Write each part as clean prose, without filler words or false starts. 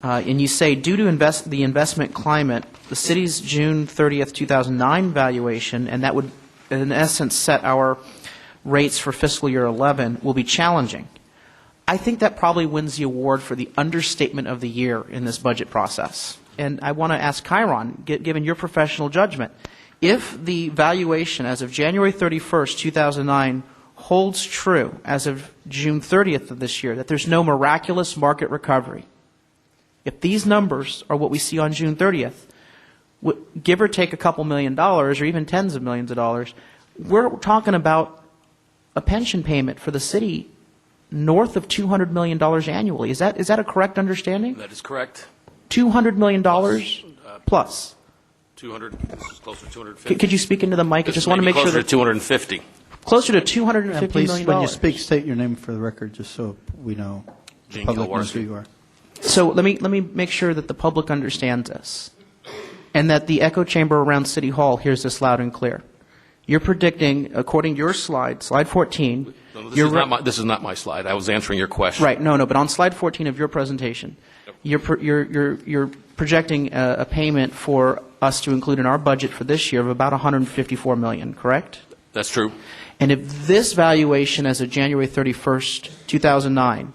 And you say, due to the investment climate, the city's June 30th, 2009 valuation, and that would, in essence, set our rates for fiscal year 11, will be challenging. I think that probably wins the award for the understatement of the year in this budget process. And I want to ask Chiron, given your professional judgment, if the valuation as of January 31st, 2009 holds true as of June 30th of this year, that there's no miraculous market recovery, if these numbers are what we see on June 30th, give or take a couple $1 million or even tens of millions of dollars, we're talking about a pension payment for the city north of $200 million annually. Is that a correct understanding? That is correct. $200 million plus. 200, this is closer to 250. Could you speak into the mic? I just want to make sure that closer to 250. Closer to $250 please, million. when you speak, state your name for the record, just so we know, the public knows who you are. So let me make sure that the public understands this, and that the echo chamber around City Hall hears this loud and clear. You're predicting, according to your slide 14. No, this is not my slide. I was answering your question. Right. No. But on slide 14 of your presentation, you're projecting a payment for us to include in our budget for this year of about $154 million. Correct? That's true. And if this valuation as of January 31st, 2009,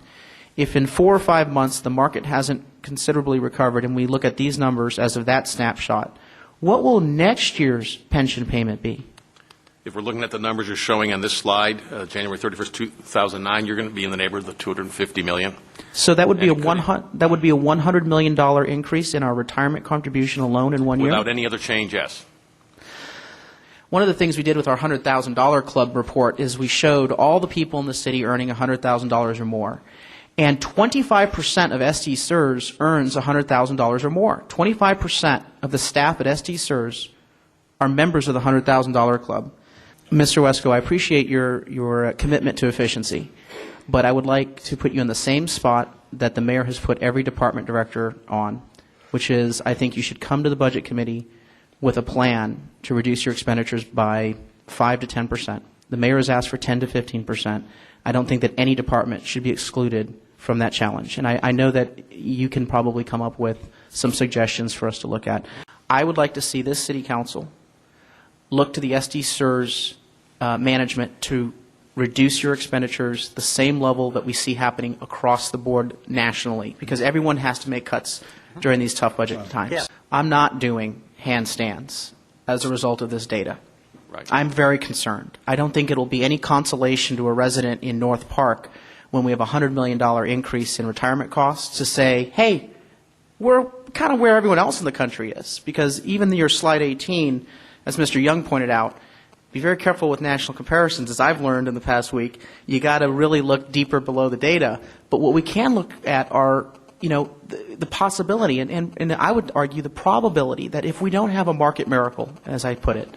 if in 4 or 5 months the market hasn't considerably recovered and we look at these numbers as of that snapshot, what will next year's pension payment be? If we're looking at the numbers you're showing on this slide, January 31st, 2009, you're going to be in the neighborhood of $250 million. So that would be a $100 million increase in our retirement contribution alone in 1 year? Without any other change, yes. One of the things we did with our $100,000 club report is we showed all the people in the city earning $100,000 or more. And 25% of SD SIRS earns $100,000 or more. 25% of the staff at SD SIRS are members of the $100,000 club. Mr. Wesco, I appreciate your commitment to efficiency, but I would like to put you in the same spot that the mayor has put every department director on, which is I think you should come to the budget committee with a plan to reduce your expenditures by 5 to 10%. The mayor has asked for 10 to 15%. I don't think that any department should be excluded from that challenge. And I know that you can probably come up with some suggestions for us to look at. I would like to see this city council look to the SD SIRS management to reduce your expenditures the same level that we see happening across the board nationally, because everyone has to make cuts during these tough budget times. Yeah. I'm not doing handstands as a result of this data. Right. I'm very concerned. I don't think it will be any consolation to a resident in North Park when we have a $100 million increase in retirement costs to say, hey, we're kind of where everyone else in the country is. Because even your slide 18, as Mr. Young pointed out, be very careful with national comparisons. As I've learned in the past week, you got to really look deeper below the data. But what we can look at are, the possibility, and I would argue the probability that if we don't have a market miracle, as I put it,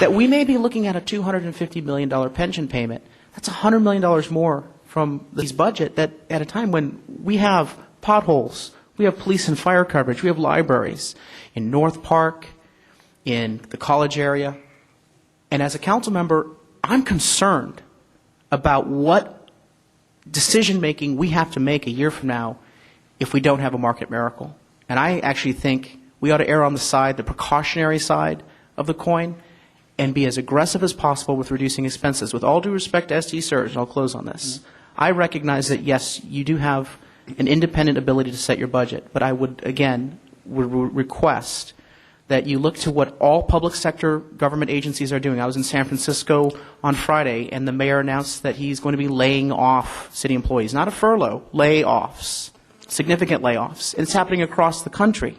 that we may be looking at a $250 million pension payment. That's $100 million more from this budget that at a time when we have potholes, we have police and fire coverage, we have libraries in North Park, in the college area. And as a council member, I'm concerned about what decision-making we have to make a year from now if we don't have a market miracle. And I actually think we ought to err on the precautionary side of the coin, and be as aggressive as possible with reducing expenses. With all due respect to SD SIRS, and I'll close on this, I recognize that, yes, you do have an independent ability to set your budget, but I would, again, request that you look to what all public sector government agencies are doing. I was in San Francisco on Friday, and the mayor announced that he's going to be laying off city employees. Not a furlough, layoffs, significant layoffs. It's happening across the country.